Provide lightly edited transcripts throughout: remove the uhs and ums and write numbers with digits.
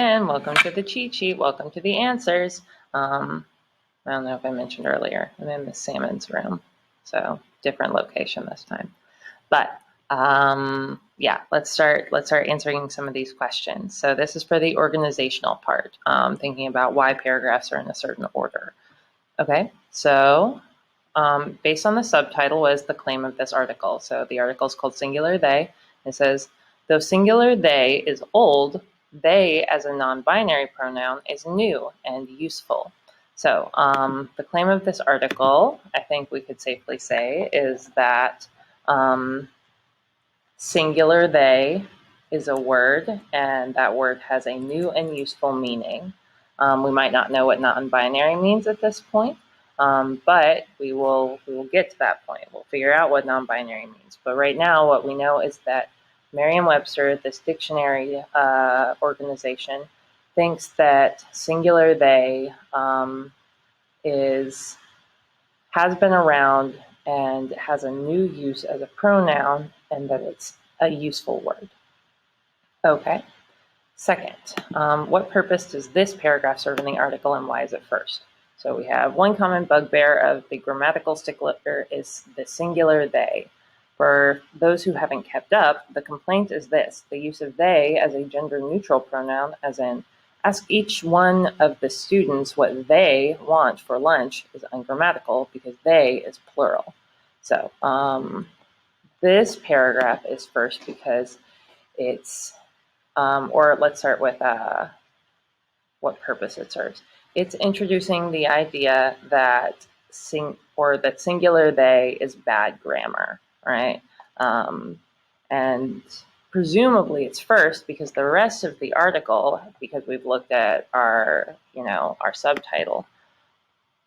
And welcome to the cheat sheet. Welcome to the answers. I don't know if I mentioned earlier, I'm in the Salmon's room, so different location this time. But yeah, let's start answering some of these questions. So this is for the organizational part, thinking about why paragraphs are in a certain order. Okay, so based on the subtitle, what is the claim of this article? So the article is called Singular They. It says, though singular they is old, they as a non-binary pronoun is new and useful. So the claim of this article, I think we could safely say, is that singular they is a word, and that word has a new and useful meaning. We might not know what non-binary means at this point, but we will get to that point. We'll figure out what non-binary means. But right now, what we know is that Merriam-Webster, this dictionary organization, thinks that singular they has been around and has a new use as a pronoun, and that it's a useful word. Okay. Second, what purpose does this paragraph serve in the article, and why is it first? So we have one common bugbear of the grammatical stickler is the singular they. For those who haven't kept up, the complaint is this: the use of they as a gender-neutral pronoun, as in, ask each one of the students what they want for lunch, is ungrammatical because they is plural. So this paragraph is first because it's, or let's start with what purpose it serves. It's introducing the idea that singular they is bad grammar, right? And presumably it's first because the rest of the article, because we've looked at our subtitle,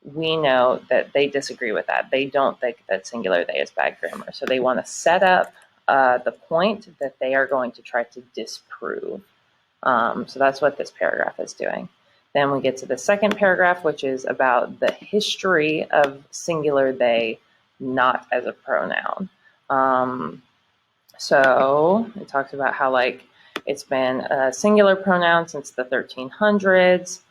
we know that they disagree with that. They don't think that singular they is bad grammar. So they want to set up the point that they are going to try to disprove. So that's what this paragraph is doing. Then we get to the second paragraph, which is about the history of singular they not as a pronoun. So it talks about how it's been a singular pronoun since the 1300s.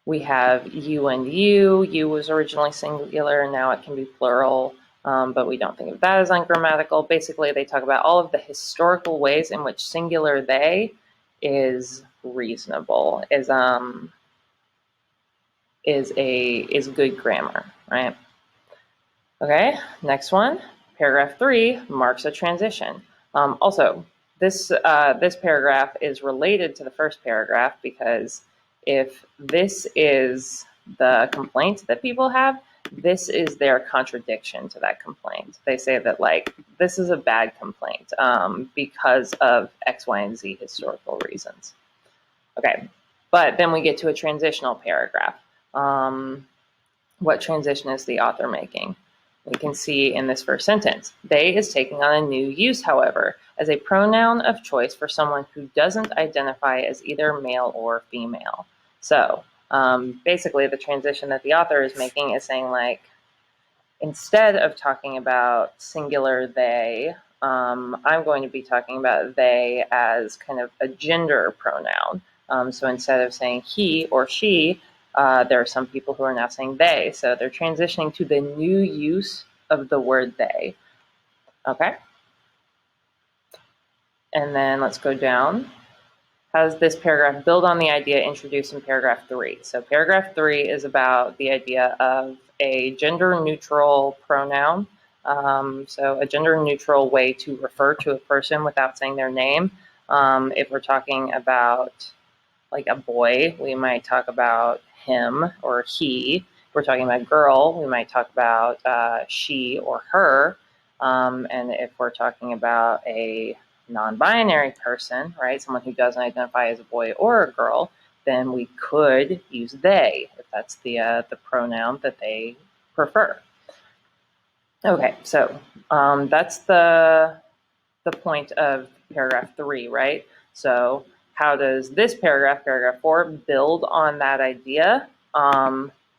We have you and you. You was originally singular, and now it can be plural, but we don't think of that as ungrammatical. Basically, they talk about all of the historical ways in which singular they is reasonable, is good grammar, right? Okay, next one. Paragraph 3 marks a transition. Also, this paragraph is related to the first paragraph because if this is the complaint that people have, this is their contradiction to that complaint. They say that this is a bad complaint because of X, Y, and Z historical reasons. Okay, but then we get to a transitional paragraph. What transition is the author making? We can see in this first sentence, they is taking on a new use, however, as a pronoun of choice for someone who doesn't identify as either male or female. So basically the transition that the author is making is saying instead of talking about singular they, I'm going to be talking about they as kind of a gender pronoun. So instead of saying he or she, there are some people who are now saying they. So they're transitioning to the new use of the word they. Okay? And then let's go down. How does this paragraph build on the idea introduced in paragraph 3? So paragraph 3 is about the idea of a gender-neutral pronoun. So a gender-neutral way to refer to a person without saying their name. If we're talking about a boy, we might talk about him or he. If we're talking about girl, we might talk about she or her. And if we're talking about a non-binary person, right, someone who doesn't identify as a boy or a girl, then we could use they if that's the pronoun that they prefer. Okay, so that's the point of paragraph 3, right? So how does this paragraph 4, build on that idea?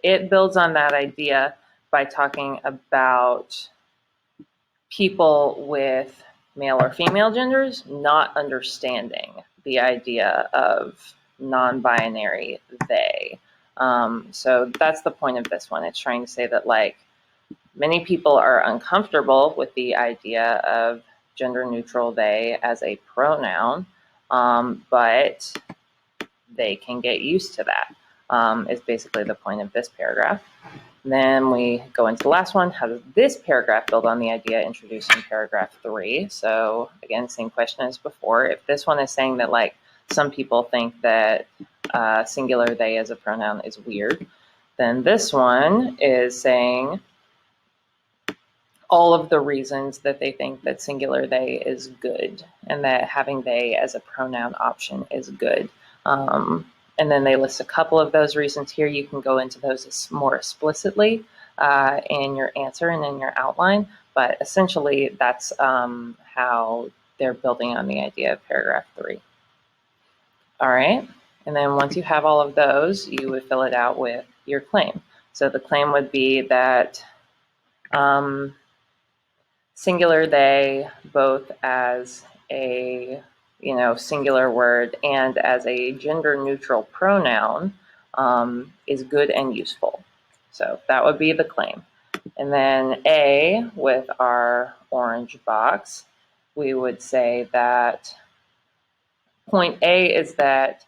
It builds on that idea by talking about people with male or female genders not understanding the idea of non-binary they. So that's the point of this one. It's trying to say that like many people are uncomfortable with the idea of gender neutral they as a pronoun, but they can get used to that, is basically the point of this paragraph. And then we go into the last one. How does this paragraph build on the idea introduced in paragraph 3? So again, same question as before. If this one is saying that like some people think that singular they as a pronoun is weird, then this one is saying all of the reasons that they think that singular they is good and that having they as a pronoun option is good. And then they list a couple of those reasons here. You can go into those more explicitly in your answer and in your outline, but essentially that's how they're building on the idea of paragraph 3. All right, and then once you have all of those, you would fill it out with your claim. So the claim would be that singular they, both as a singular word and as a gender neutral pronoun, is good and useful. So that would be the claim. And then A, with our orange box, we would say that point A is that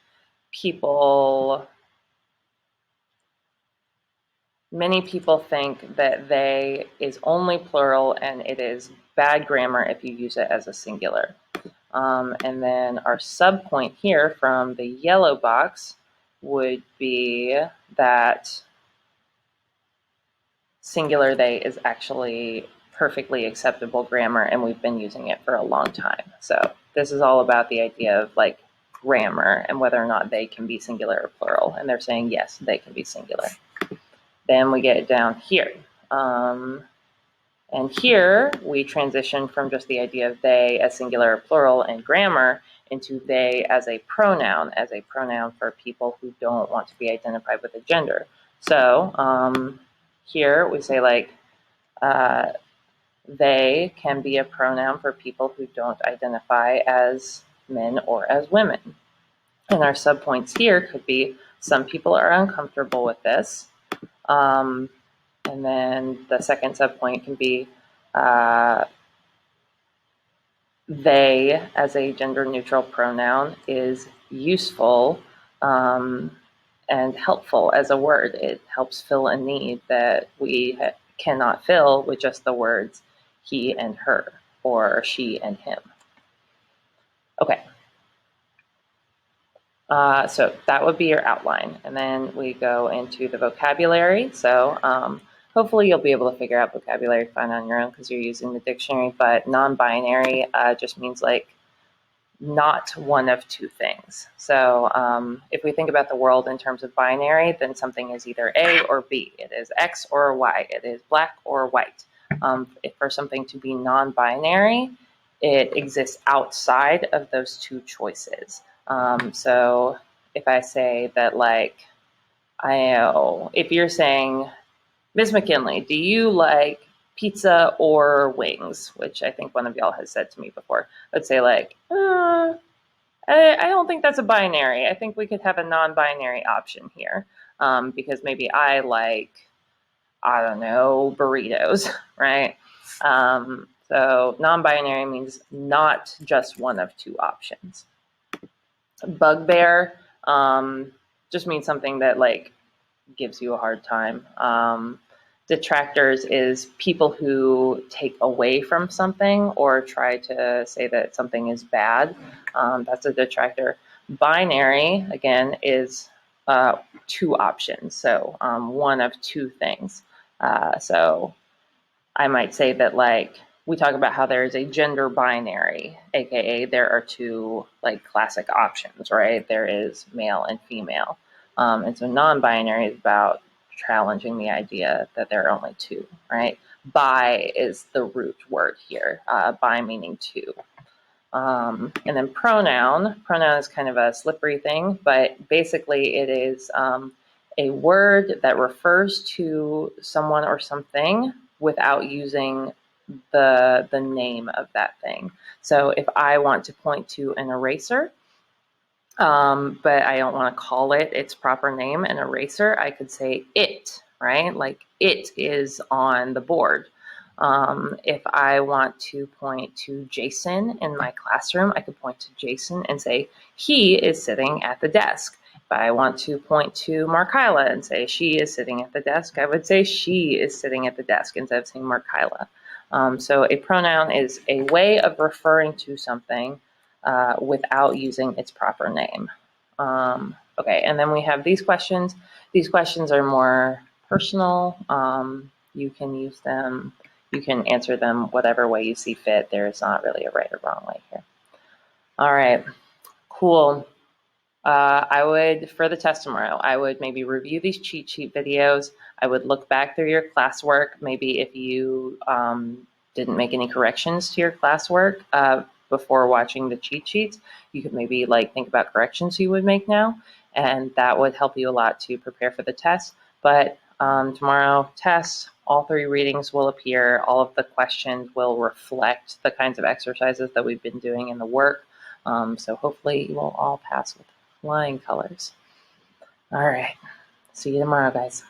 many people think that they is only plural and it is bad grammar if you use it as a singular. And then our subpoint here from the yellow box would be that singular they is actually perfectly acceptable grammar and we've been using it for a long time. So this is all about the idea of like grammar and whether or not they can be singular or plural. And they're saying, yes, they can be singular. Then we get down here. And here we transition from just the idea of they as singular or plural in grammar into they as a pronoun for people who don't want to be identified with a gender. So here we say like they can be a pronoun for people who don't identify as men or as women. And our subpoints here could be some people are uncomfortable with this. And then the second subpoint can be they as a gender neutral pronoun is useful and helpful as a word. It helps fill a need that we cannot fill with just the words he and her or she and him. Okay. So that would be your outline. And then we go into the vocabulary. So hopefully you'll be able to figure out vocabulary fine on your own because you're using the dictionary, but non-binary just means like not one of two things. So if we think about the world in terms of binary, then something is either A or B. It is X or Y. It is black or white. If for something to be non-binary, it exists outside of those two choices. So if I say that like, if you're saying, Ms. McKinley, do you like pizza or wings? Which I think one of y'all has said to me before. I'd say like, I don't think that's a binary. I think we could have a non-binary option here because maybe I like, I don't know, burritos, right? So non-binary means not just one of two options. Bugbear just means something that like gives you a hard time. Detractors is people who take away from something or try to say that something is bad. That's a detractor. Binary, again, is two options. So one of two things. So I might say that like, we talk about how there is a gender binary, aka there are two like classic options, right? There is male and female. And so non-binary is about challenging the idea that there are only two, right? Bi is the root word here, bi meaning two. And then pronoun is kind of a slippery thing, but basically it is a word that refers to someone or something without using the name of that thing. So if I want to point to an eraser, but I don't want to call it its proper name. An eraser, I could say it, right? Like it is on the board. If I want to point to Jason in my classroom, I could point to Jason and say, he is sitting at the desk. If I want to point to Markyla and say, she is sitting at the desk, I would say, she is sitting at the desk instead of saying Markyla. So a pronoun is a way of referring to something without using its proper name. Okay, and then we have these questions. These questions are more personal. You can use them, you can answer them whatever way you see fit. There is not really a right or wrong way here. All right, cool. I would, for the test tomorrow, I would maybe review these cheat sheet videos. I would look back through your classwork. Maybe if you didn't make any corrections to your classwork before watching the cheat sheets, you could maybe like think about corrections you would make now, and that would help you a lot to prepare for the test. But tomorrow, test, all 3 readings will appear. All of the questions will reflect the kinds of exercises that we've been doing in the work. So hopefully you will all pass with flying colors. All right. See you tomorrow, guys.